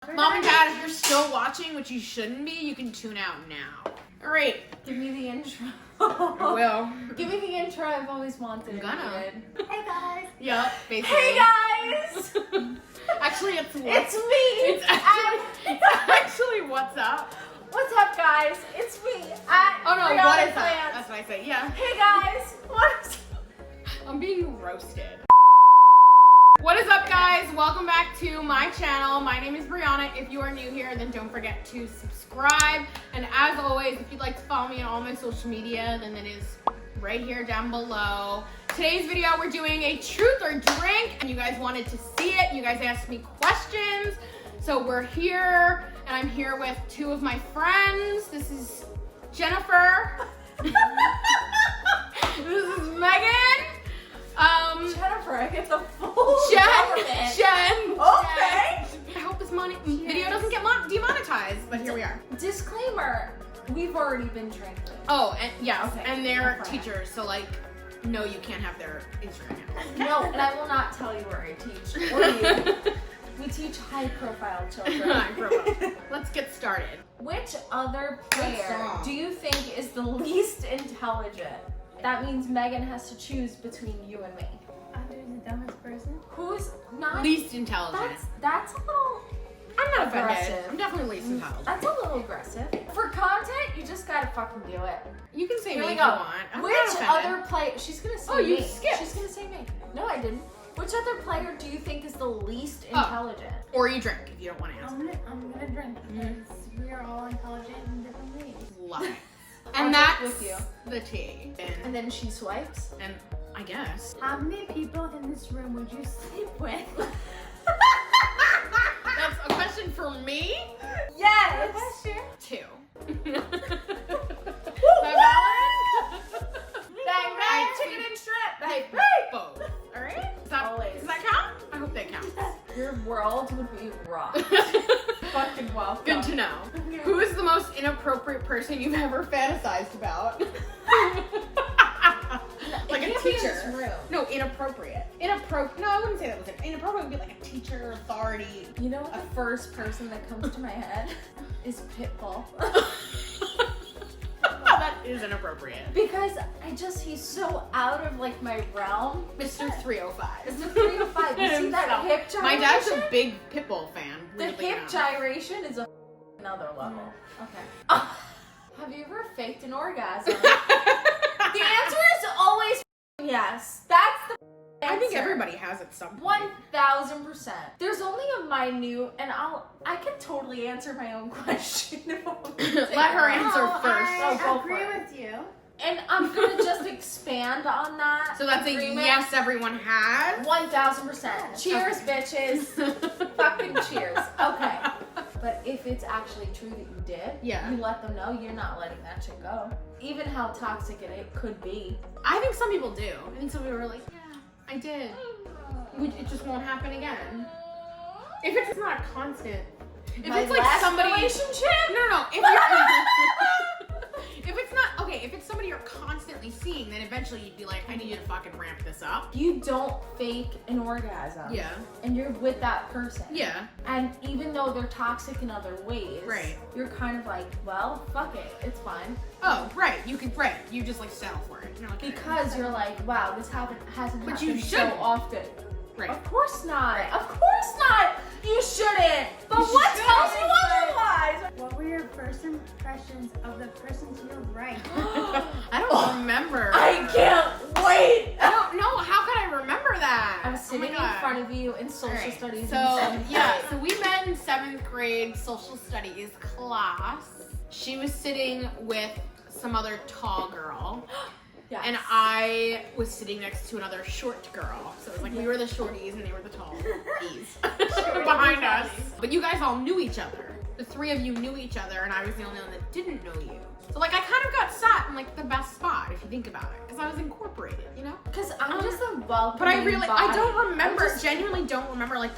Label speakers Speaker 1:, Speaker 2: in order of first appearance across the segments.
Speaker 1: Mom and Dad, if you're still watching, which you shouldn't be, you can tune out now. All right.
Speaker 2: Give me the intro.
Speaker 1: I will.
Speaker 2: Give me the intro I've always wanted.
Speaker 1: I'm gonna.
Speaker 2: Hey guys.
Speaker 1: Yep, basically.
Speaker 2: Hey guys.
Speaker 1: Actually, it's what?
Speaker 2: It's me.
Speaker 1: It's actually what's up.
Speaker 2: What's up, guys? It's me.
Speaker 1: Oh no, what is that? That's what I say. Yeah.
Speaker 2: Hey guys. What's
Speaker 1: I'm being roasted. What is up, guys? Welcome back to my channel. My name is Brianna. If you are new here, then don't forget to subscribe. And as always, if you'd like to follow me on all my social media, then it is right here down below. Today's video, we're doing a truth or drink, and you guys wanted to see it. You guys asked me questions. So we're here, and I'm here with two of my friends. This is Jennifer. This is Megan.
Speaker 2: Jennifer? I get the full
Speaker 1: Jen.
Speaker 2: Okay.
Speaker 1: I hope this video doesn't get demonetized, but here we are.
Speaker 2: Disclaimer: we've already been drinking.
Speaker 1: Oh, and yes,
Speaker 2: Okay.
Speaker 1: and they're
Speaker 2: Okay.
Speaker 1: teachers, so like, no, you can't have their Instagram handle.
Speaker 2: No, and I will not tell you where I teach. Or you. We teach high-profile children.
Speaker 1: Let's get started.
Speaker 2: Which other player do you think is the least intelligent? That means Megan has to choose between you and me.
Speaker 3: Who's the dumbest person?
Speaker 2: Who's not
Speaker 1: Least intelligent.
Speaker 2: That's a little
Speaker 1: I'm not offended.
Speaker 2: aggressive.
Speaker 1: I'm definitely least intelligent.
Speaker 2: That's a little aggressive. For content, you just gotta fucking do it.
Speaker 1: You can say
Speaker 2: Here
Speaker 1: me
Speaker 2: we
Speaker 1: if
Speaker 2: go.
Speaker 1: you want. I'm
Speaker 2: Which
Speaker 1: not offended.
Speaker 2: other player? She's gonna say
Speaker 1: Oh, you
Speaker 2: me.
Speaker 1: skipped.
Speaker 2: She's gonna say me. No, I didn't. Which other player do you think is the least intelligent?
Speaker 1: Or you drink if you don't want to answer.
Speaker 3: I'm gonna drink because we are all intelligent in different ways.
Speaker 1: Love it.
Speaker 2: I'll
Speaker 1: And
Speaker 2: drink
Speaker 1: that's
Speaker 2: with you.
Speaker 1: the tea.
Speaker 2: And then she swipes.
Speaker 1: And I guess.
Speaker 3: How many people in this room would you sleep with?
Speaker 1: That's a question for me?
Speaker 2: Yes.
Speaker 3: Question.
Speaker 1: 2. Is that valid?
Speaker 2: Bang bang,
Speaker 1: I
Speaker 2: chicken
Speaker 1: think-
Speaker 2: and shrimp.
Speaker 1: Hey,
Speaker 2: Bang bang.
Speaker 1: both. Alright?
Speaker 2: Always.
Speaker 1: Does that count? I hope that counts.
Speaker 2: Your world would be rocked. Fucking welcome.
Speaker 1: Good to know. Who is the most inappropriate person you've ever fantasized about? Like a teacher. No, inappropriate. No, I wouldn't say that was it. Inappropriate would be like a teacher, authority.
Speaker 2: You know what the first person that comes to my head is Pitbull.
Speaker 1: That is inappropriate.
Speaker 2: Because he's so out of like my realm.
Speaker 1: Mr. 305.
Speaker 2: It's a 3 to 5. You see that hip gyration?
Speaker 1: My dad's a big Pitbull fan.
Speaker 2: The
Speaker 1: weirdly
Speaker 2: hip
Speaker 1: enough.
Speaker 2: gyration is another level. Okay. Have you ever faked an orgasm? The answer is always yes. That's the answer.
Speaker 1: I think everybody has at some point.
Speaker 2: 1000%. There's only a minute, and I can totally answer my own question.
Speaker 1: Let her answer
Speaker 3: No,
Speaker 1: first.
Speaker 3: I
Speaker 2: go for
Speaker 3: agree
Speaker 2: it.
Speaker 3: with you.
Speaker 2: And I'm gonna just expand on that.
Speaker 1: So that's
Speaker 2: agreement.
Speaker 1: a yes, everyone has.
Speaker 2: 1000%. Cheers, bitches. Fucking cheers. Okay. But if it's actually true that you did,
Speaker 1: Yeah.
Speaker 2: you let them know. You're not letting that shit go. Even how toxic it could be.
Speaker 1: I think some people do. I think some people are like, yeah, I did. It just won't happen again. If it's not a constant. If
Speaker 2: My
Speaker 1: it's like
Speaker 2: last
Speaker 1: somebody.
Speaker 2: relationship?
Speaker 1: No. If you're. If it's not. Okay, if it's somebody you're constantly seeing, then eventually you'd be like, I need you to fucking ramp this up.
Speaker 2: You don't fake an orgasm.
Speaker 1: Yeah.
Speaker 2: And you're with that person.
Speaker 1: Yeah.
Speaker 2: And even though they're toxic in other ways,
Speaker 1: Right.
Speaker 2: you're kind of like, well, fuck it. It's fine.
Speaker 1: Oh, right. You could. Right. You just like settle for it. You're like,
Speaker 2: Because you're like, wow, this hasn't
Speaker 1: But you
Speaker 2: happened so
Speaker 1: shouldn't.
Speaker 2: often.
Speaker 1: Right.
Speaker 2: Of course not. Of course not. You shouldn't. But what tells you otherwise?
Speaker 3: What were your first impressions of the person to your right?
Speaker 1: I don't remember.
Speaker 2: I can't wait.
Speaker 1: I don't know. How could I remember that?
Speaker 2: I was sitting in front of you in social
Speaker 1: Alright,
Speaker 2: studies. in
Speaker 1: So,
Speaker 2: 7th
Speaker 1: yeah,
Speaker 2: grade.
Speaker 1: so we met in 7th grade social studies class. She was sitting with some other tall girl.
Speaker 2: Yes.
Speaker 1: And I was sitting next to another short girl. So it was like we were the shorties and they were the tallies behind us. But you guys all knew each other. The 3 of you knew each other and I was the only one that didn't know you. So like I kind of got sat in like the best spot if you think about it. Because I was incorporated, you know?
Speaker 2: Because I'm just a welcoming
Speaker 1: But I
Speaker 2: body.
Speaker 1: don't remember,
Speaker 2: I'm just-
Speaker 1: genuinely don't remember like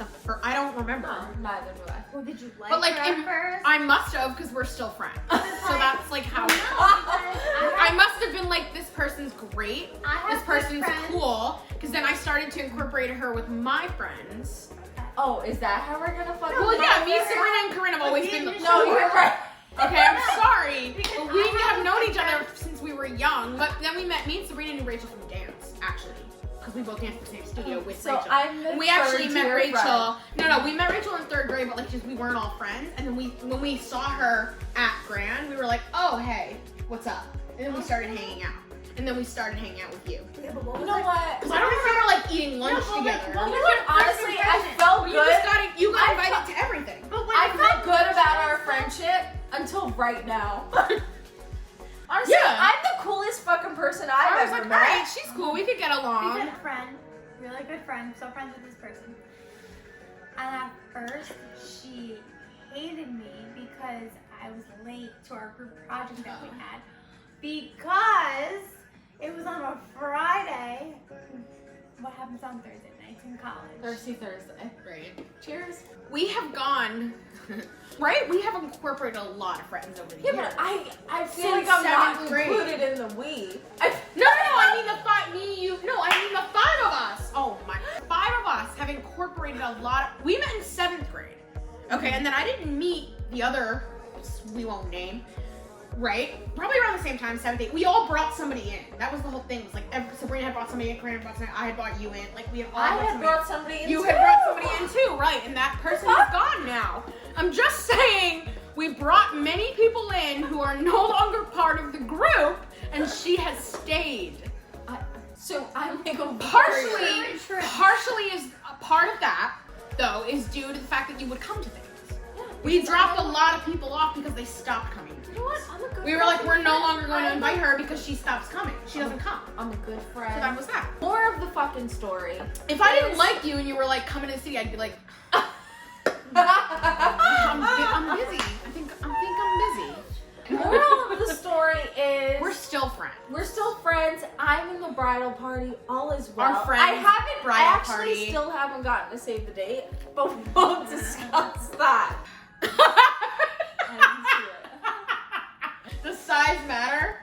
Speaker 1: I don't remember.
Speaker 2: No, neither do I.
Speaker 3: Well, did you like
Speaker 1: But like,
Speaker 3: her at first?
Speaker 1: I must have because we're still friends. So that's like how.
Speaker 3: I
Speaker 1: I must have been like, this person's great.
Speaker 3: have
Speaker 1: This
Speaker 3: good
Speaker 1: person's
Speaker 3: friends.
Speaker 1: cool. Because then I started to incorporate her with my friends.
Speaker 2: Oh, is that how we're gonna fucking?
Speaker 1: Well, yeah, me, Sabrina, and Corinne have always been the
Speaker 2: No, you're right.
Speaker 1: Okay, I'm sorry. But we have known each other since we were young. But then we met, me and Sabrina knew Rachel from dance, actually. Because we both danced in the same studio with
Speaker 2: So
Speaker 1: Rachel.
Speaker 2: I'm the
Speaker 1: And we actually
Speaker 2: third
Speaker 1: met
Speaker 2: tier
Speaker 1: Rachel.
Speaker 2: friend.
Speaker 1: No, we met Rachel in 3rd grade, but like just we weren't all friends. And then when we saw her at Grand, we were like, oh, hey, what's up? And then we started hanging out. And then we started hanging out with you.
Speaker 3: Yeah, but what
Speaker 2: You
Speaker 3: was
Speaker 2: know
Speaker 3: like,
Speaker 2: what?
Speaker 1: Because I don't remember like eating lunch
Speaker 3: but, like,
Speaker 1: together.
Speaker 3: what
Speaker 2: You know
Speaker 3: was
Speaker 2: what?
Speaker 3: your first
Speaker 2: Honestly, I
Speaker 3: impression?
Speaker 2: felt
Speaker 1: You
Speaker 2: good.
Speaker 1: just you got
Speaker 2: I
Speaker 1: invited
Speaker 2: felt-
Speaker 1: to everything.
Speaker 3: But like,
Speaker 2: I felt
Speaker 3: like,
Speaker 2: good about our friendship until right now. Honestly,
Speaker 1: Yeah.
Speaker 2: I'm the coolest fucking person
Speaker 1: I
Speaker 2: I've
Speaker 1: was
Speaker 2: ever
Speaker 1: like,
Speaker 2: met.
Speaker 1: alright, she's cool. We could get
Speaker 3: We
Speaker 1: along.
Speaker 3: had a friend, really good friend, so friends with this person. And at first, she hated me because I was late to our group project that we had. Because it was on a Friday. What happens on Thursday nights in college?
Speaker 2: Thirsty Thursday.
Speaker 1: Right.
Speaker 2: Cheers.
Speaker 1: We have gone, right? We have incorporated a lot of friends over the
Speaker 2: Yeah,
Speaker 1: years.
Speaker 2: but I feel
Speaker 1: Since
Speaker 2: like I'm not
Speaker 1: 7th grade.
Speaker 2: included in the we.
Speaker 1: No, I mean the 5, me, you, no, I mean the 5 of us. Oh my, 5 of us have incorporated a lot of, we met in 7th grade. Okay, and then I didn't meet the other, we won't name, right? Probably around the same time, 7th, 8th. We all brought somebody in. That was the whole thing. It was like, Sabrina had brought somebody in, Corinne had brought somebody, I had brought you in. Like, we had all
Speaker 2: I
Speaker 1: brought
Speaker 2: had
Speaker 1: somebody
Speaker 2: brought somebody in
Speaker 1: You
Speaker 2: too.
Speaker 1: had brought somebody in too, right? And that person is gone now. I'm just saying, we brought many people in who are no longer part of the group, and she has stayed.
Speaker 2: So I'm like a
Speaker 1: Partially
Speaker 3: True.
Speaker 1: is a part of that, though, is due to the fact that you would come to things.
Speaker 2: Yeah,
Speaker 1: We
Speaker 2: because
Speaker 1: dropped a
Speaker 2: I'm-
Speaker 1: lot of people off because they stopped coming.
Speaker 2: You know what? I'm a good
Speaker 1: We were like,
Speaker 2: fucking
Speaker 1: we're no
Speaker 2: friend.
Speaker 1: longer going to
Speaker 2: I'm
Speaker 1: invite her because she stops coming. She doesn't come.
Speaker 2: I'm a good
Speaker 1: So
Speaker 2: friend.
Speaker 1: that was that.
Speaker 2: More of the fucking story.
Speaker 1: If I didn't
Speaker 2: is-
Speaker 1: like you and you were like coming to the city, I'd be like,
Speaker 2: I'm
Speaker 1: I'm busy. I think I'm busy.
Speaker 2: Moral of the story is
Speaker 1: We're still friends.
Speaker 2: we're still friends. I'm in the bridal party. All is well.
Speaker 1: Our friend's
Speaker 2: I
Speaker 1: bridal
Speaker 2: actually
Speaker 1: party.
Speaker 2: still haven't gotten to save the date, but we won't discuss that. I didn't see it.
Speaker 1: Does size matter?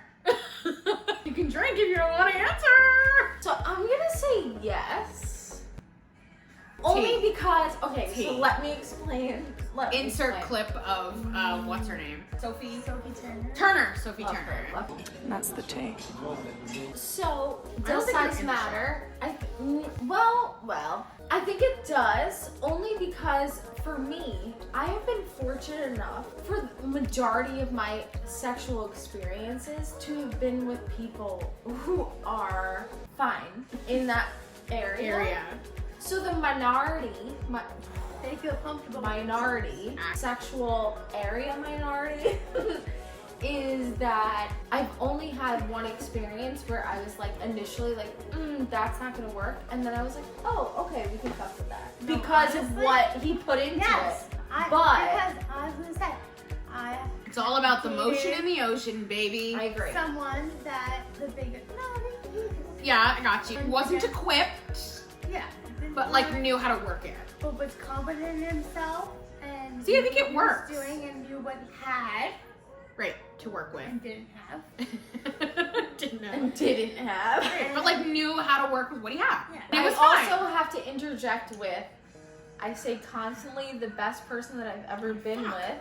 Speaker 1: You can drink if you don't want to answer.
Speaker 2: So I'm gonna say yes. Only because okay,
Speaker 1: Tea.
Speaker 2: so let me explain.
Speaker 1: Insert clip of what's her name? Sophie
Speaker 3: Turner.
Speaker 1: Turner. Sophie
Speaker 2: Okay,
Speaker 1: Turner.
Speaker 2: love-
Speaker 4: That's the tea.
Speaker 2: So
Speaker 1: I don't
Speaker 2: does
Speaker 1: think you're
Speaker 2: size
Speaker 1: in the
Speaker 2: matter? Well, I think it does. Only because for me, I have been fortunate enough for the majority of my sexual experiences to have been with people who are fine in that area. So the
Speaker 3: They feel comfortable.
Speaker 2: minority, sexual area minority, is that I've only had one experience where I was like initially like, that's not gonna work, and then I was like, oh, okay, we can fuck with that
Speaker 3: No,
Speaker 2: because of
Speaker 3: honestly,
Speaker 2: what he put into
Speaker 3: Yes.
Speaker 2: it.
Speaker 3: Because I was gonna say, I
Speaker 1: It's all about the motion in the ocean, baby.
Speaker 2: I agree.
Speaker 3: someone that the biggest
Speaker 1: Yeah, I got you. Wasn't equipped,
Speaker 3: yeah,
Speaker 1: but like knew how to work it.
Speaker 3: but was confident in himself and
Speaker 1: See, I think
Speaker 3: knew
Speaker 1: it
Speaker 3: what
Speaker 1: works.
Speaker 3: he was doing and knew what he had
Speaker 1: Right, to work with.
Speaker 3: and didn't have.
Speaker 1: Didn't know.
Speaker 2: And didn't have.
Speaker 1: But like knew how to work with what he had.
Speaker 3: Yeah.
Speaker 1: And it
Speaker 2: I
Speaker 1: was fine.
Speaker 2: also have to interject with, I say constantly, the best person that I've ever been with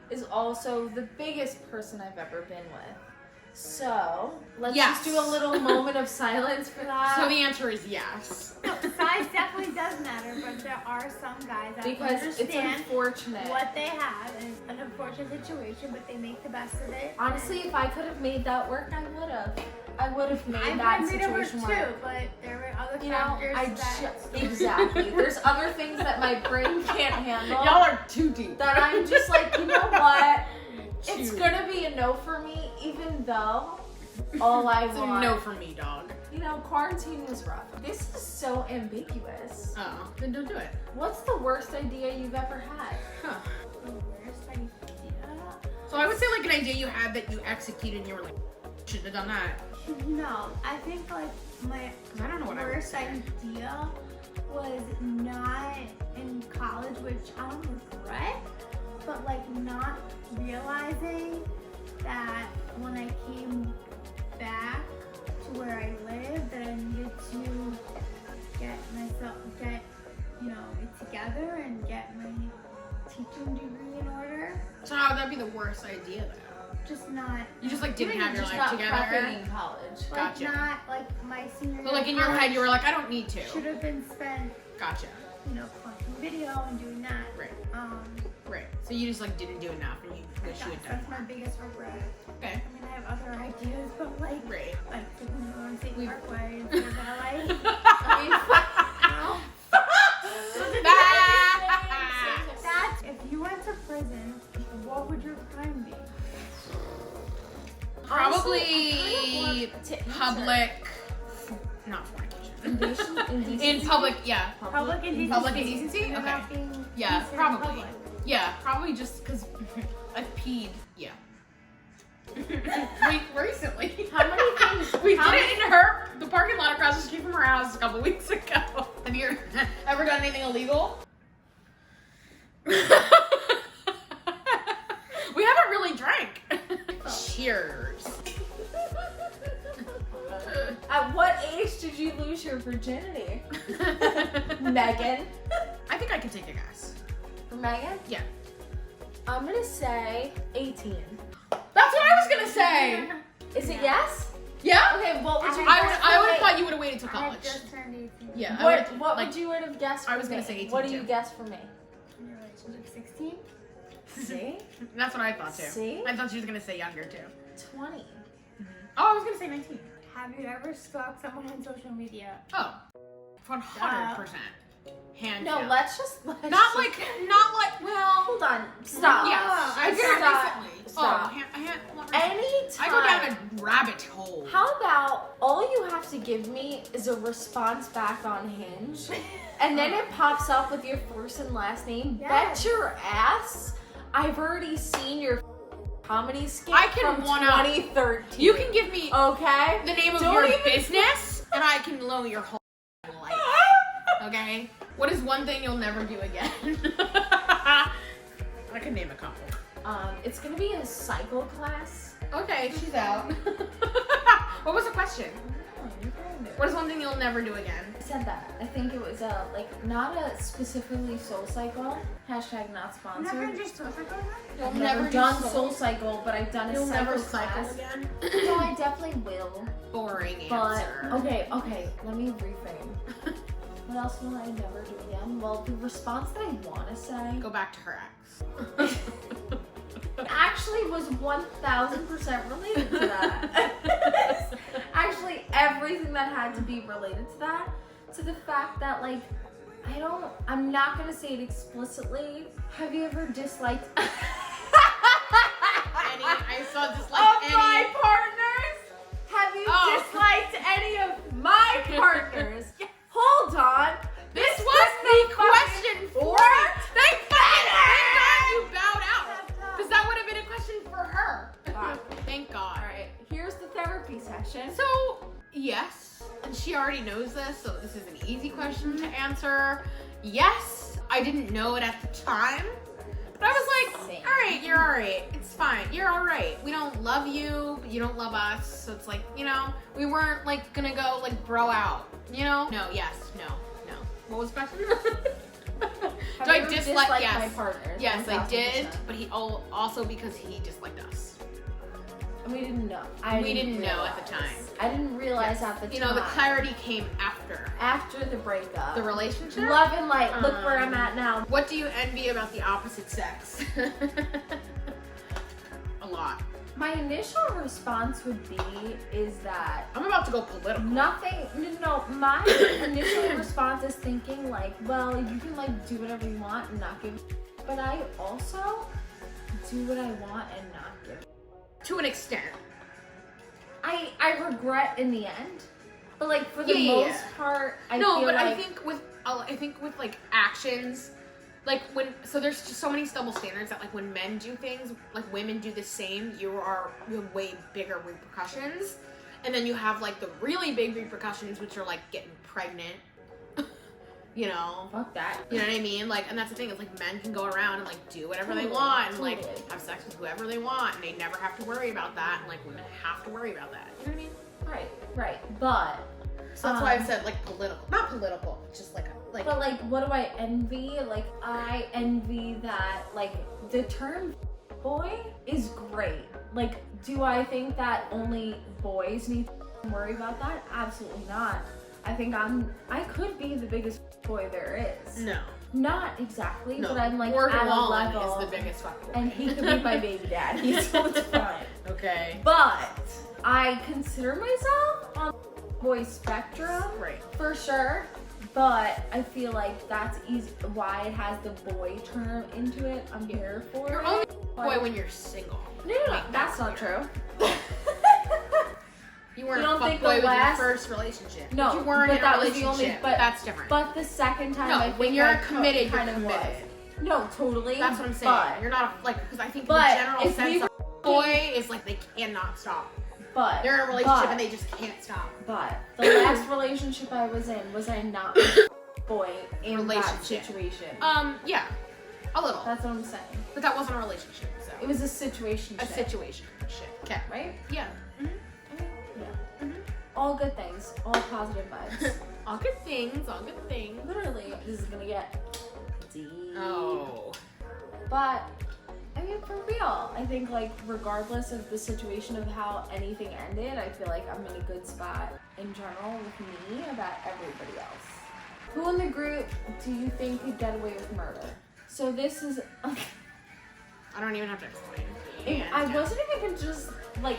Speaker 2: is also the biggest person I've ever been with. So let's
Speaker 1: Yes.
Speaker 2: just do a little moment of silence for that.
Speaker 1: So the answer is yes.
Speaker 3: No, size definitely does matter, but there are some guys that
Speaker 2: because it's
Speaker 3: understand
Speaker 2: unfortunate.
Speaker 3: what they have and it's an unfortunate situation, but they make the best of it.
Speaker 2: Honestly, if I could have made that work, I would have. I would have made
Speaker 3: I
Speaker 2: that
Speaker 3: made it work
Speaker 2: situation
Speaker 3: too,
Speaker 2: work.
Speaker 3: but there were other
Speaker 2: You know,
Speaker 3: factors that
Speaker 2: exactly. There's other things that my brain can't handle.
Speaker 1: Y'all are too deep.
Speaker 2: That I'm just like, you know what? It's
Speaker 1: Too
Speaker 2: gonna be a no for me, even though all I
Speaker 1: It's a
Speaker 2: want.
Speaker 1: no for me, dog.
Speaker 2: You know, quarantine was rough. This is so ambiguous.
Speaker 1: Oh, then don't do it.
Speaker 2: What's the worst idea you've ever had?
Speaker 1: Huh.
Speaker 3: the worst idea.
Speaker 1: So I would say like an idea you had that you executed and you were like, should have done that.
Speaker 3: No, I think like my
Speaker 1: 'Cause I don't know what I would
Speaker 3: worst
Speaker 1: say.
Speaker 3: idea was not in college, which I don't regret, but like not realizing that when I came back to where I lived, that I needed to get it together
Speaker 1: that'd be the worst idea though.
Speaker 3: Just not.
Speaker 1: You just like didn't have your
Speaker 2: Just
Speaker 1: life
Speaker 2: not
Speaker 1: together.
Speaker 2: prepping in college.
Speaker 3: Like
Speaker 1: Gotcha.
Speaker 3: not like my senior.
Speaker 1: But like in your head, you were like, I don't need to.
Speaker 3: Should have been spent,
Speaker 1: Gotcha.
Speaker 3: you know, watching video and doing that.
Speaker 1: Right.
Speaker 3: Right.
Speaker 1: So you just like didn't do enough, and you wish you had done
Speaker 3: That's my biggest regret.
Speaker 1: Okay.
Speaker 3: I mean, I have other ideas, but like,
Speaker 1: Right.
Speaker 3: taking you on St. Parkway instead of LA. That's if you went to prison, what would your crime be?
Speaker 1: Probably public, not fornication. In public, yeah.
Speaker 3: Public indecency.
Speaker 1: Public indecency?
Speaker 3: You're
Speaker 1: Okay.
Speaker 3: not being
Speaker 1: Yeah,
Speaker 3: decent in
Speaker 1: probably.
Speaker 3: public.
Speaker 1: Yeah, probably just because I've peed. Yeah. Recently.
Speaker 2: How many things?
Speaker 1: We did it in the parking lot across the street from her house a couple weeks ago. Have you ever done anything illegal? We haven't really drank. Cheers.
Speaker 2: At what age did you lose your virginity? Megan?
Speaker 1: I think I can take a guess.
Speaker 2: For Megan?
Speaker 1: Yeah.
Speaker 2: I'm gonna say 18.
Speaker 1: That's what I was gonna say.
Speaker 2: Is it yes?
Speaker 1: Yeah?
Speaker 2: Okay, what would you
Speaker 1: I
Speaker 2: guess?
Speaker 1: would have thought you would have waited till
Speaker 3: I
Speaker 1: college.
Speaker 3: just turned 18.
Speaker 1: Yeah.
Speaker 2: What would you would have guessed for
Speaker 1: I was gonna
Speaker 2: me?
Speaker 1: say 18
Speaker 2: What do
Speaker 1: too.
Speaker 2: you guess for me?
Speaker 3: In your relationship, 16?
Speaker 2: See?
Speaker 1: That's what I thought too.
Speaker 2: See?
Speaker 1: I thought she was gonna say younger too.
Speaker 2: 20.
Speaker 1: Oh, I was gonna say 19.
Speaker 3: Have you ever stalked someone on social media?
Speaker 1: Oh, 100%. Hands
Speaker 2: No,
Speaker 1: down.
Speaker 2: let's just
Speaker 1: Not like, well.
Speaker 2: hold on. Stop.
Speaker 1: Yes, I did it
Speaker 2: Stop.
Speaker 1: recently.
Speaker 2: Stop.
Speaker 1: Oh,
Speaker 2: Anytime.
Speaker 1: I go down a rabbit hole.
Speaker 2: How about all you have to give me is a response back on Hinge, and then it pops up with your first and last name?
Speaker 3: Yes.
Speaker 2: Bet your ass I've already seen your comedy skit
Speaker 1: I can
Speaker 2: from
Speaker 1: one-up.
Speaker 2: 2013.
Speaker 1: You can give me
Speaker 2: Okay?
Speaker 1: the name of
Speaker 2: Don't
Speaker 1: your
Speaker 2: even-
Speaker 1: business, and I can know your whole life. Okay? What is one thing you'll never do again? I can name a couple.
Speaker 2: It's gonna be in a cycle class.
Speaker 1: Okay, she's out. What was the question? What is one thing you'll never do again?
Speaker 2: I said that. I think it was like not a specifically Soul Cycle. Hashtag not
Speaker 3: Never
Speaker 2: sponsored.
Speaker 3: just social media?
Speaker 1: You'll
Speaker 2: I've never done Soul Cycle, but I've done a
Speaker 1: You'll
Speaker 2: cycle
Speaker 1: never cycle
Speaker 2: class.
Speaker 1: again?
Speaker 2: No, I definitely will.
Speaker 1: Boring
Speaker 2: But
Speaker 1: answer.
Speaker 2: okay, let me reframe. What else will I never do again? Well, the response that I want to say
Speaker 1: Go back to her ex.
Speaker 2: actually was 1000% related to that. Actually, everything that had to be related to that, to the fact that like I'm not gonna say it explicitly. Have you ever disliked
Speaker 1: I saw this
Speaker 2: of
Speaker 1: like
Speaker 2: my partners? Have you
Speaker 1: Oh.
Speaker 2: disliked any of my partners? Hold on.
Speaker 1: This was the question for
Speaker 2: What?
Speaker 1: Thank God you bowed out. Because that would have been a question for her. Thank God.
Speaker 2: Alright, here's the therapy session.
Speaker 1: So, yes, and she already knows this, so this is an easy question to answer. Yes, I didn't know it at the time, but I was like,
Speaker 2: Same.
Speaker 1: alright, you're alright. It's fine. You're alright. We don't love you, but you don't love us, so it's like, you know, we weren't like gonna go like bro out, you know? No, yes, no. What was the question?
Speaker 2: Have
Speaker 1: Do I
Speaker 2: you ever
Speaker 1: dislike?
Speaker 2: disliked
Speaker 1: Yes.
Speaker 2: my partners?
Speaker 1: Yes, I did,
Speaker 2: 1000%.
Speaker 1: but he also because he disliked us.
Speaker 2: We didn't know.
Speaker 1: We didn't know at the time.
Speaker 2: I didn't realize at the time.
Speaker 1: You know, the clarity came after
Speaker 2: after the breakup.
Speaker 1: the relationship.
Speaker 2: Love and light. Look where I'm at now.
Speaker 1: What do you envy about the opposite sex? A lot.
Speaker 2: My initial response would be is that
Speaker 1: I'm about to go political.
Speaker 2: nothing. No. My initial response is thinking like, well, you can like do whatever you want and not give. But I also do what I want and not give.
Speaker 1: To an extent.
Speaker 2: I regret in the end, but like for the
Speaker 1: Yeah.
Speaker 2: most part, I
Speaker 1: No,
Speaker 2: feel
Speaker 1: but
Speaker 2: like
Speaker 1: I think with like actions, like so there's just so many double standards that like when men do things, like women do the same, you have way bigger repercussions, and then you have like the really big repercussions, which are like getting pregnant. You know,
Speaker 2: fuck that.
Speaker 1: you know what I mean? Like, and that's the thing, is like men can go around and like do whatever they
Speaker 2: Totally,
Speaker 1: want and like
Speaker 2: totally.
Speaker 1: have sex with whoever they want, and they never have to worry about that, and like women have to worry about that. You know what I mean?
Speaker 2: Right. But
Speaker 1: So that's why I said like political, not political, just like
Speaker 2: but like, what do I envy? Like, I envy that like the term boy is great. Like, do I think that only boys need to worry about that? Absolutely not. I think I could be the biggest boy there is.
Speaker 1: No.
Speaker 2: Not exactly,
Speaker 1: No.
Speaker 2: but I'm like
Speaker 1: Morgan
Speaker 2: at a
Speaker 1: Wallen
Speaker 2: level.
Speaker 1: is the biggest fucking boy.
Speaker 2: And he could be my baby daddy, so it's fine.
Speaker 1: Okay.
Speaker 2: But I consider myself on the boy spectrum,
Speaker 1: Right.
Speaker 2: for sure. But I feel like that's easy. Why it has the boy term into it, I'm here for
Speaker 1: You're
Speaker 2: it.
Speaker 1: only a boy when you're single.
Speaker 2: No, that's not true.
Speaker 1: You weren't
Speaker 2: You don't
Speaker 1: a
Speaker 2: think
Speaker 1: fuckboy
Speaker 2: the
Speaker 1: with
Speaker 2: last-
Speaker 1: your first relationship.
Speaker 2: No,
Speaker 1: you weren't
Speaker 2: but
Speaker 1: in a
Speaker 2: that was the
Speaker 1: relationship.
Speaker 2: only- but-
Speaker 1: that's different.
Speaker 2: But the second time,
Speaker 1: no,
Speaker 2: I think
Speaker 1: when you're
Speaker 2: I
Speaker 1: committed, you're
Speaker 2: kind of
Speaker 1: committed.
Speaker 2: was. No, totally.
Speaker 1: That's what I'm saying.
Speaker 2: But,
Speaker 1: You're not like, because I think the
Speaker 2: but
Speaker 1: general
Speaker 2: if we
Speaker 1: sense of boy is like they cannot stop.
Speaker 2: but
Speaker 1: They're in a relationship
Speaker 2: but,
Speaker 1: and they just can't stop.
Speaker 2: But the last relationship I was in, was I not a boy in that
Speaker 1: Relationship.
Speaker 2: situation?
Speaker 1: Yeah, a little.
Speaker 2: That's what I'm saying.
Speaker 1: But that wasn't a relationship, so.
Speaker 2: It was a situation.
Speaker 1: a situation. Shit. Okay.
Speaker 2: right?
Speaker 1: Yeah.
Speaker 2: I mean, yeah.
Speaker 1: Mhm.
Speaker 2: All good things, all positive vibes.
Speaker 1: All good things. All good things.
Speaker 2: Literally, this is gonna get deep.
Speaker 1: Oh.
Speaker 2: But I mean, for real, I think like regardless of the situation of how anything ended, I feel like I'm in a good spot in general with me about everybody else. Who in the group do you think could get away with murder? So this is.
Speaker 1: I don't even have to explain.
Speaker 2: I wasn't even gonna just like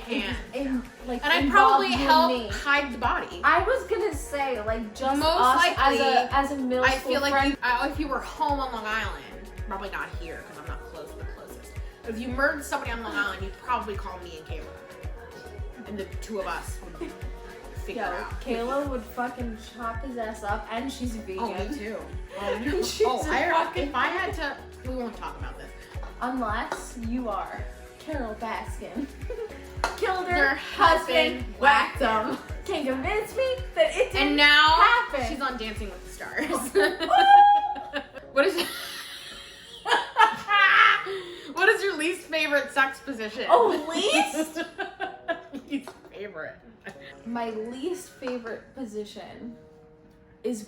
Speaker 1: And
Speaker 2: like.
Speaker 1: And I
Speaker 2: involve
Speaker 1: probably
Speaker 2: you and
Speaker 1: helped
Speaker 2: me.
Speaker 1: hide the body.
Speaker 2: I was gonna say like just
Speaker 1: Most
Speaker 2: us
Speaker 1: likely,
Speaker 2: as a middle
Speaker 1: I
Speaker 2: school
Speaker 1: feel like
Speaker 2: friend.
Speaker 1: if you were home on Long Island, probably not here because I'm not close with the closest. But if you murdered somebody on Long Island, you'd probably call me and Kayla. And the two of us would figure out.
Speaker 2: Kayla would fucking chop his ass up, and she's vegan.
Speaker 1: Oh, me too.
Speaker 2: She's
Speaker 1: If I had to, we won't talk about this.
Speaker 2: Unless you are Carol Baskin. Killed her
Speaker 1: Your husband
Speaker 2: whacked
Speaker 1: whacked
Speaker 2: him. Can't convince me that it didn't
Speaker 1: And now
Speaker 2: happen.
Speaker 1: she's on Dancing with the Stars. What is What is your least favorite sex position?
Speaker 2: Oh, least?
Speaker 1: Least favorite.
Speaker 2: My least favorite position is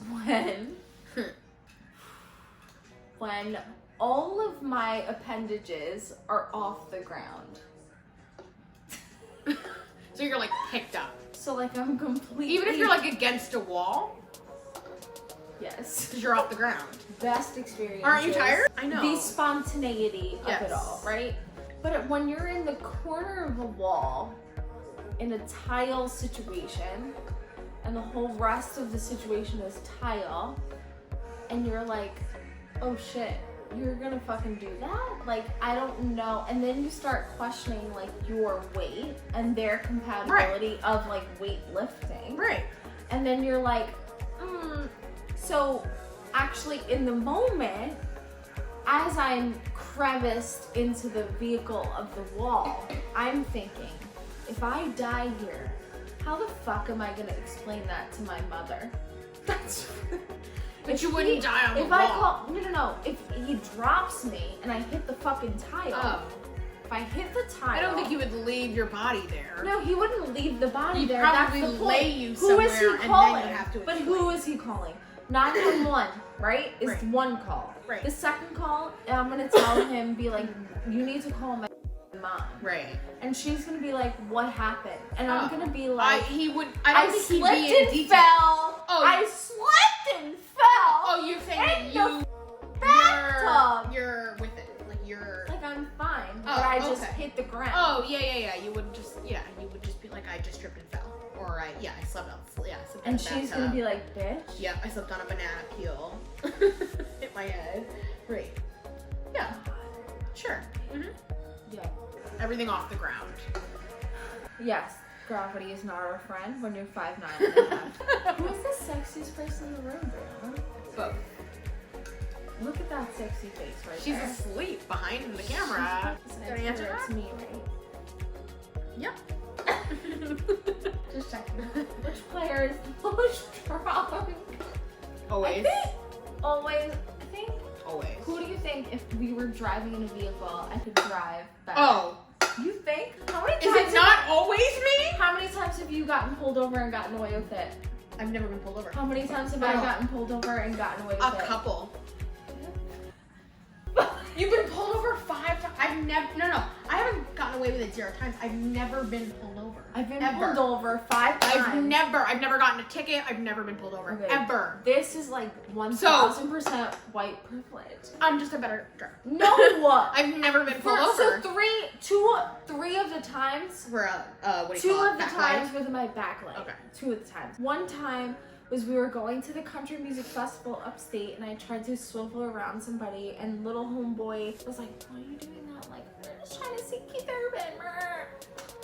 Speaker 2: when all of my appendages are off the ground.
Speaker 1: So you're like picked up.
Speaker 2: So like I'm completely.
Speaker 1: Even if you're like against a wall,
Speaker 2: yes.
Speaker 1: because you're off the ground.
Speaker 2: Best experience.
Speaker 1: Aren't you tired? I know.
Speaker 2: The spontaneity of
Speaker 1: Yes.
Speaker 2: it all, right? But when you're in the corner of a wall, in a tile situation, and the whole rest of the situation is tile, and you're like, oh shit, you're gonna fucking do that? Like, I don't know. And then you start questioning like your weight and their compatibility of like weightlifting.
Speaker 1: Right.
Speaker 2: And then you're like, so actually in the moment, as I'm creviced into the vehicle of the wall, I'm thinking, if I die here, how the fuck am I gonna explain that to my mother? That's.
Speaker 1: But you wouldn't die on the
Speaker 2: if
Speaker 1: wall.
Speaker 2: I call, no. If he drops me and I hit the fucking tile, if I hit the tile,
Speaker 1: I don't think you would leave your body there.
Speaker 2: No, he wouldn't leave the body
Speaker 1: He'd
Speaker 2: there.
Speaker 1: probably
Speaker 2: That's the
Speaker 1: lay
Speaker 2: point.
Speaker 1: you
Speaker 2: Who is he
Speaker 1: somewhere, and then
Speaker 2: calling?
Speaker 1: you have to
Speaker 2: But
Speaker 1: explain.
Speaker 2: who is he calling? 911, right? Is
Speaker 1: Right.
Speaker 2: one call.
Speaker 1: Right.
Speaker 2: The second call, I'm gonna tell him, be like, you need to call my mom.
Speaker 1: Right.
Speaker 2: And she's gonna be like, what happened? And I'm gonna be
Speaker 1: I
Speaker 2: like,
Speaker 1: don't think he'd
Speaker 2: slipped
Speaker 1: be in
Speaker 2: and
Speaker 1: detail.
Speaker 2: fell.
Speaker 1: Oh,
Speaker 2: I slipped and fell.
Speaker 1: Oh, you're saying that
Speaker 2: in
Speaker 1: you
Speaker 2: bathtub.
Speaker 1: you're with it. Like you're
Speaker 2: Like I'm fine,
Speaker 1: Oh,
Speaker 2: but I just
Speaker 1: okay.
Speaker 2: hit the ground.
Speaker 1: Oh, yeah. You would just be like, I just tripped and fell. Or I slept on I slept
Speaker 2: And
Speaker 1: in a
Speaker 2: she's
Speaker 1: bathtub.
Speaker 2: gonna be like, bitch.
Speaker 1: Yeah, I slept on a banana peel. Hit my head. Right. Yeah. Sure.
Speaker 2: Yeah.
Speaker 1: Everything off the ground.
Speaker 2: Yes, gravity is not our friend when you're 5'9". Who's the sexiest person in the room, Brianna?
Speaker 1: Both.
Speaker 2: Look at that sexy face right
Speaker 1: She's
Speaker 2: there.
Speaker 1: asleep behind the camera. Gonna answer
Speaker 2: It's
Speaker 1: that?
Speaker 2: me, right?
Speaker 1: Yep.
Speaker 2: Just checking. Which player is the most strong?
Speaker 1: Always.
Speaker 2: Always. I think.
Speaker 1: Always.
Speaker 2: Who do you think, if we were driving in a vehicle, I could drive better?
Speaker 1: Oh.
Speaker 2: You think? How many
Speaker 1: Is
Speaker 2: times
Speaker 1: it not always me?
Speaker 2: How many times have you gotten pulled over and gotten away with it?
Speaker 1: I've never been pulled over.
Speaker 2: How many times have I
Speaker 1: Oh.
Speaker 2: gotten pulled over and gotten away with
Speaker 1: A
Speaker 2: it?
Speaker 1: couple. You've been pulled over 5 times. I I've never, no, I haven't gotten away with it 0 times. I've never been pulled over.
Speaker 2: I've been
Speaker 1: Ever.
Speaker 2: pulled over 5 times.
Speaker 1: I've never gotten a ticket. I've never been pulled over.
Speaker 2: Okay.
Speaker 1: Ever.
Speaker 2: This is like 1000% white privilege.
Speaker 1: I'm just a better driver.
Speaker 2: No!
Speaker 1: I've never been pulled over.
Speaker 2: So three of the times.
Speaker 1: For what do you
Speaker 2: Two
Speaker 1: call it?
Speaker 2: of the times with my backlight.
Speaker 1: Okay.
Speaker 2: 2 of the times. One time was we were going to the country music festival upstate, and I tried to swivel around somebody, and little homeboy was like, "Why are you doing that?" I'm like, "We're just trying to see Keith Urban."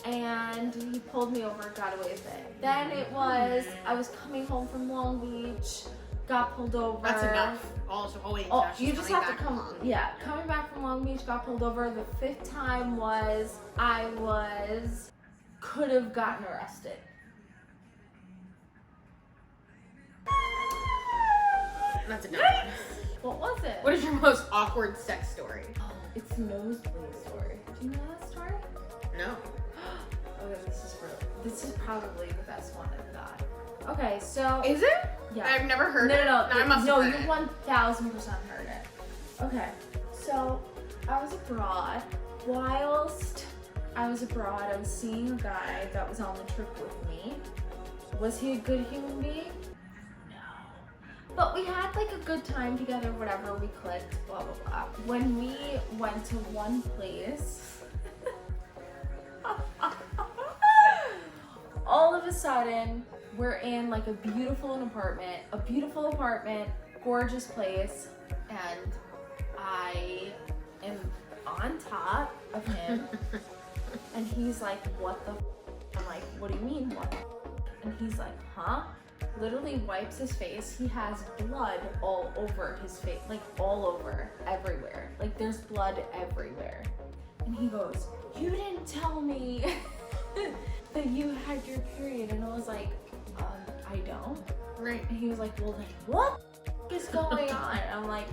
Speaker 2: And he pulled me over, got away with it. Then it was, I was coming home from Long Beach, got pulled over.
Speaker 1: That's enough. Always.
Speaker 2: Oh, you just have to come. Yeah, coming back from Long Beach, got pulled over. The 5th time was could have gotten arrested.
Speaker 1: That's enough.
Speaker 2: What was it?
Speaker 1: What is your most awkward sex story?
Speaker 2: Oh, it's the nosebleed story. Do you know that story?
Speaker 1: No.
Speaker 2: Okay, this is probably the best one I've got. Okay, so
Speaker 1: Is it?
Speaker 2: yeah.
Speaker 1: I've never heard it.
Speaker 2: No,
Speaker 1: I must
Speaker 2: no,
Speaker 1: have
Speaker 2: you
Speaker 1: heard it.
Speaker 2: 1000% heard it. Okay, so I was abroad. Whilst I was abroad, I was seeing a guy that was on the trip with me. Was he a good human being? No. But we had like a good time together, whatever, we clicked, blah, blah, blah. When we went to one place, all of a sudden, we're in like a beautiful apartment, gorgeous place, and I am on top of him, and he's like, "What the f-?" I'm like, "What do you mean, what the f-?" And he's like, "Huh?" Literally wipes his face. He has blood all over his face, like all over, everywhere. Like there's blood everywhere. And he goes, "You didn't tell me that you had your period." And I was like, I don't.
Speaker 1: Right.
Speaker 2: And he was like, "Well, then what the f- is going on?" And I'm like,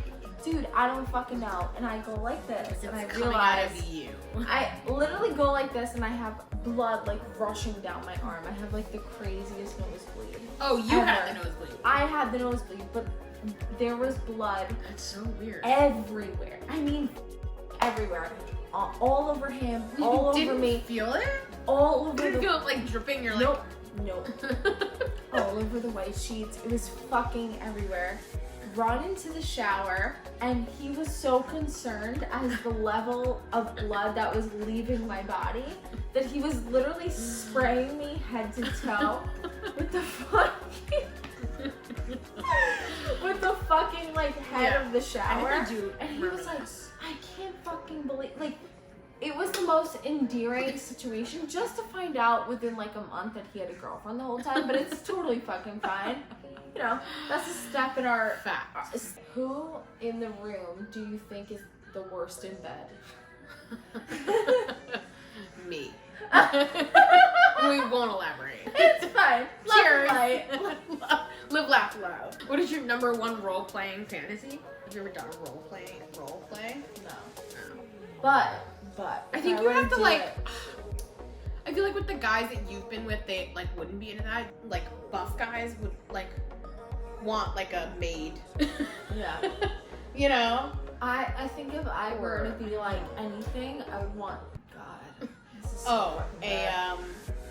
Speaker 2: "Dude, I don't fucking know." And I go like this, and I
Speaker 1: Coming
Speaker 2: realize
Speaker 1: out of you.
Speaker 2: I literally go like this, and I have blood like rushing down my arm. I have like the craziest nosebleed.
Speaker 1: Oh, you had
Speaker 2: ever.
Speaker 1: the nosebleed.
Speaker 2: I had the nosebleed, but there was blood
Speaker 1: That's so weird.
Speaker 2: everywhere. I mean, everywhere. All over him, all over
Speaker 1: Didn't
Speaker 2: me,
Speaker 1: feel it?
Speaker 2: all over
Speaker 1: Didn't
Speaker 2: the.
Speaker 1: feel it like dripping? You're
Speaker 2: Nope. Nope. All over the white sheets. It was fucking everywhere. Run into the shower, and he was so concerned as the level of blood that was leaving my body that he was literally spraying me head to toe with the fucking like head of the shower.
Speaker 1: I never do
Speaker 2: And he
Speaker 1: remember
Speaker 2: was like,
Speaker 1: this.
Speaker 2: "I can't fucking believe," like, it was the most endearing situation, just to find out within like a month that he had a girlfriend the whole time, but it's totally fucking fine. You know, that's a step in our
Speaker 1: Facts.
Speaker 2: Who in the room do you think is the worst in bed?
Speaker 1: Me. We won't elaborate.
Speaker 2: It's fine.
Speaker 1: Cheers.
Speaker 2: Light.
Speaker 1: Live, laugh, love. What is your number 1 role-playing fantasy? Have you ever done a role play?
Speaker 2: No.
Speaker 1: No.
Speaker 2: But
Speaker 1: I think
Speaker 2: if
Speaker 1: you
Speaker 2: were
Speaker 1: have to
Speaker 2: do
Speaker 1: like.
Speaker 2: it-
Speaker 1: I feel like with the guys that you've been with, they like wouldn't be into that. Like buff guys would like want like a maid.
Speaker 2: Yeah.
Speaker 1: You know.
Speaker 2: I think if I were to be like anything, I would want, God. This is so
Speaker 1: Oh,
Speaker 2: fucking bad.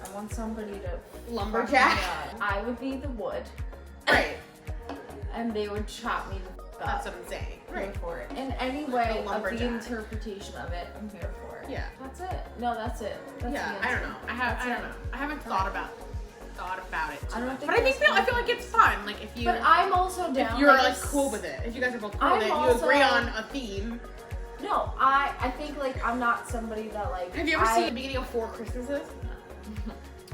Speaker 1: a
Speaker 2: I want somebody to
Speaker 1: lumberjack.
Speaker 2: fucking, I would be the wood,
Speaker 1: Right.
Speaker 2: and they would chop me the fuck
Speaker 1: That's
Speaker 2: up.
Speaker 1: what I'm saying.
Speaker 2: Here for it. In any way of the
Speaker 1: lumberjack.
Speaker 2: interpretation of it, I'm here for it.
Speaker 1: Yeah.
Speaker 2: That's it. No, that's it. That's
Speaker 1: Yeah.
Speaker 2: the
Speaker 1: I don't
Speaker 2: answer.
Speaker 1: know.
Speaker 2: That's
Speaker 1: I don't
Speaker 2: it.
Speaker 1: know. I haven't thought about it. Too
Speaker 2: I don't
Speaker 1: much.
Speaker 2: think
Speaker 1: But I
Speaker 2: there's
Speaker 1: feel like it's fun. Like if you.
Speaker 2: But I'm also down.
Speaker 1: If you're like
Speaker 2: s-
Speaker 1: cool with it, if you guys are both cool
Speaker 2: I'm
Speaker 1: with it, you
Speaker 2: also-
Speaker 1: agree on a theme.
Speaker 2: No, I think like I'm not somebody that like.
Speaker 1: Have you ever seen the beginning of 4 Christmases?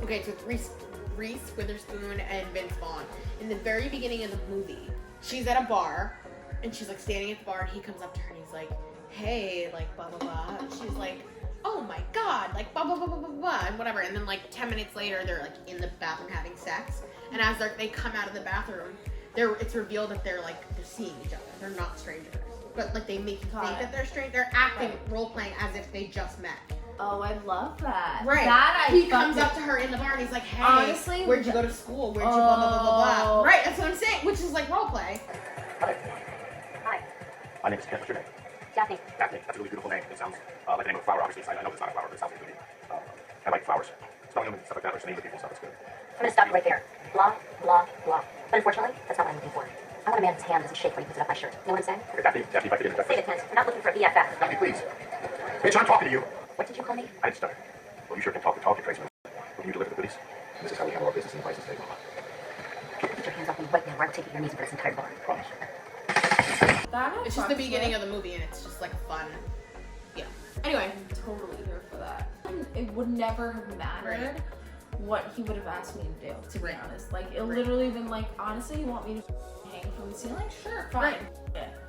Speaker 1: Okay, so it's Reese Witherspoon and Vince Vaughn. In the very beginning of the movie, she's at a bar, and she's like standing at the bar, and he comes up to her and he's like, "Hey," like blah blah blah. And she's like, "Oh my god," like blah blah blah blah blah blah, and whatever. And then like 10 minutes later, they're like in the bathroom having sex, and as they come out of the bathroom, it's revealed that they're seeing each other. They're not strangers, but like they make you think that they're strangers. They're acting, role playing as if they just met.
Speaker 2: Oh, I love that.
Speaker 1: Right.
Speaker 2: That
Speaker 1: He comes up to her in the bar and he's like, "Hey,
Speaker 2: Honestly,
Speaker 1: where'd you go to school? Where'd you blah blah blah blah blah."
Speaker 2: Oh.
Speaker 1: Right. That's what I'm saying. Which is like role play.
Speaker 4: Hi. My name is Kevin. Daphne. Daphne, that's a really beautiful name. It sounds like the name of a flower, obviously. I know it's not a flower, but it sounds like it could be. I like flowers. Spelling them and stuff like that, or the names of people and stuff, it's good.
Speaker 5: I'm gonna stop you right there. Blah, blah, blah. But unfortunately, that's not what I'm looking for. I want a man whose hand doesn't shake when he puts it up my shirt. You know what I'm saying?
Speaker 4: Okay, Daphne, if I could interject.
Speaker 5: Save it, Kent. We're not looking for a BFF.
Speaker 4: Daphne, please. Bitch, I'm talking to you.
Speaker 5: What did you call me?
Speaker 4: I didn't stutter. Well, you sure can talk the talk, you tradesman. When you deliver the goodies, and this is how we handle our business and vices today, Mama.
Speaker 5: Get your hands off me right now, or I'm taking your music for this entire bar.
Speaker 4: Promise.
Speaker 1: It's just the beginning of the movie, and it's just like fun. Yeah. Anyway,
Speaker 2: I'm totally here for that. It would never have mattered what he would have asked me to do, to be honest. Like, it literally been like, honestly, you want me to hang from the ceiling? Sure, fine.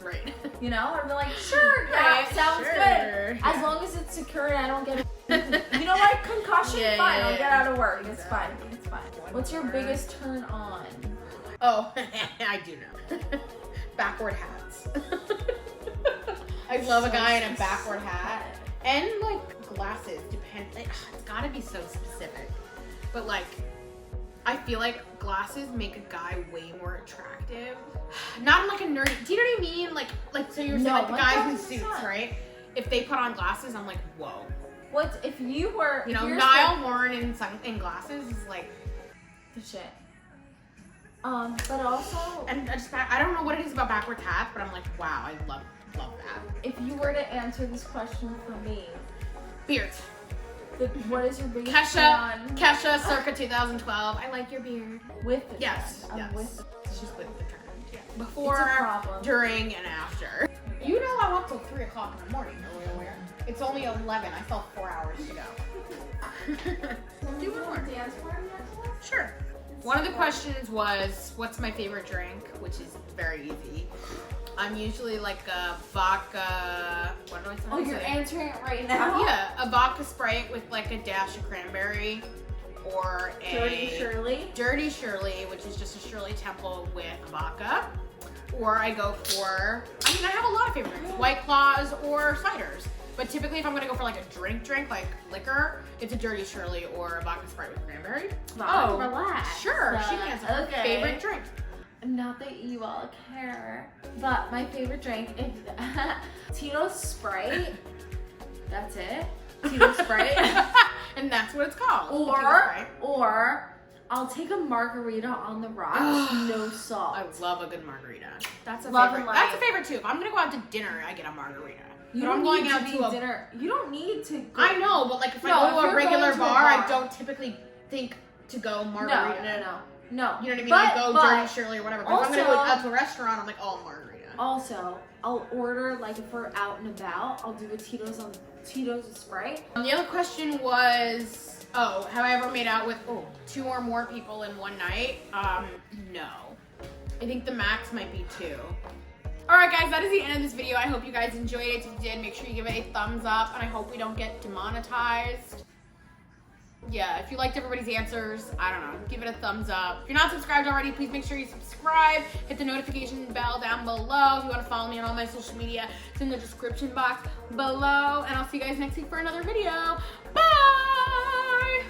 Speaker 1: right.
Speaker 2: You know? I'd be like, sure, yeah,
Speaker 1: Right,
Speaker 2: sounds
Speaker 1: sure.
Speaker 2: good. As long as it's secure and I don't get you know what? Concussion?
Speaker 1: Yeah,
Speaker 2: fine,
Speaker 1: yeah,
Speaker 2: I'll get
Speaker 1: yeah.
Speaker 2: out of work. It's fine. It's fine. What's your biggest turn on?
Speaker 1: Oh, I do know. Backward hats. I love a guy in a backward hat. And like glasses, it's gotta be so specific. But like, I feel like glasses make a guy way more attractive. Not in like a nerdy, do you know what I mean? Like so you're saying like the
Speaker 2: what
Speaker 1: guys in
Speaker 2: glasses
Speaker 1: suits,
Speaker 2: are?
Speaker 1: right? If they put on glasses, I'm like, whoa.
Speaker 2: What if you were,
Speaker 1: You know,
Speaker 2: here's
Speaker 1: Niall Warren in glasses is like
Speaker 2: the shit. But also,
Speaker 1: and I don't know what it is about backwards hats, but I'm like, wow, I love that.
Speaker 2: if you were to answer this question for me,
Speaker 1: Beards.
Speaker 2: what is your biggest turn on?
Speaker 1: Kesha, circa 2012. I like your beard.
Speaker 2: With the
Speaker 1: Yes,
Speaker 2: trend.
Speaker 1: yes.
Speaker 2: I'm with the
Speaker 1: She's with the trend. Yeah.
Speaker 2: It's a
Speaker 1: Before,
Speaker 2: problem.
Speaker 1: during, and after. You know I walk till 3 o'clock in the morning. It's only 11. I still have 4 hours to go.
Speaker 2: Do one more dance party after this?
Speaker 1: Sure. One of the questions was, what's my favorite drink? Which is very easy. I'm usually like a vodka. What do I say?
Speaker 2: Oh, you're answering it right now?
Speaker 1: Yeah, a vodka Sprite with like a dash of cranberry, or a Dirty Shirley, which is just a Shirley Temple with vodka. Or I go for, I have a lot of favorite drinks, White Claws or ciders. But typically if I'm gonna go for like a drink, like liquor, it's a Dirty Shirley or a vodka Sprite with cranberry.
Speaker 2: Oh, relax.
Speaker 1: Sure, she can answer her favorite drink.
Speaker 2: Not that you all care, but my favorite drink is Tito's Sprite. That's it. Tito's Sprite.
Speaker 1: And that's what it's called.
Speaker 2: Or I'll take a margarita on the rocks, no salt.
Speaker 1: I love a good margarita. That's a
Speaker 2: Love
Speaker 1: favorite.
Speaker 2: and light.
Speaker 1: That's a favorite too. If I'm gonna go out to dinner, I get a margarita.
Speaker 2: You
Speaker 1: But
Speaker 2: don't
Speaker 1: I'm going
Speaker 2: need
Speaker 1: out
Speaker 2: to
Speaker 1: to
Speaker 2: be
Speaker 1: a
Speaker 2: dinner. You don't need to go.
Speaker 1: I know, but like if I
Speaker 2: No,
Speaker 1: go
Speaker 2: if
Speaker 1: to a
Speaker 2: you're
Speaker 1: regular
Speaker 2: going to a
Speaker 1: bar,
Speaker 2: bar.
Speaker 1: I don't typically think to go margarita.
Speaker 2: No.
Speaker 1: You know what I mean?
Speaker 2: But-
Speaker 1: I go
Speaker 2: but
Speaker 1: Dirty Shirley or whatever. But if I'm gonna go
Speaker 2: also-
Speaker 1: out to a restaurant, I'm like, oh, margarita.
Speaker 2: Also, I'll order, like, if we're out and about, I'll do a Tito's Sprite.
Speaker 1: The other question was, have I ever made out with 2 or more people in one night? No. I think the max might be 2. Alright guys, that is the end of this video. I hope you guys enjoyed it. If you did, make sure you give it a thumbs up, and I hope we don't get demonetized. Yeah, if you liked everybody's answers, I don't know, give it a thumbs up. If you're not subscribed already, please make sure you subscribe. Hit the notification bell down below. If you want to follow me on all my social media, it's in the description box below. And I'll see you guys next week for another video. Bye!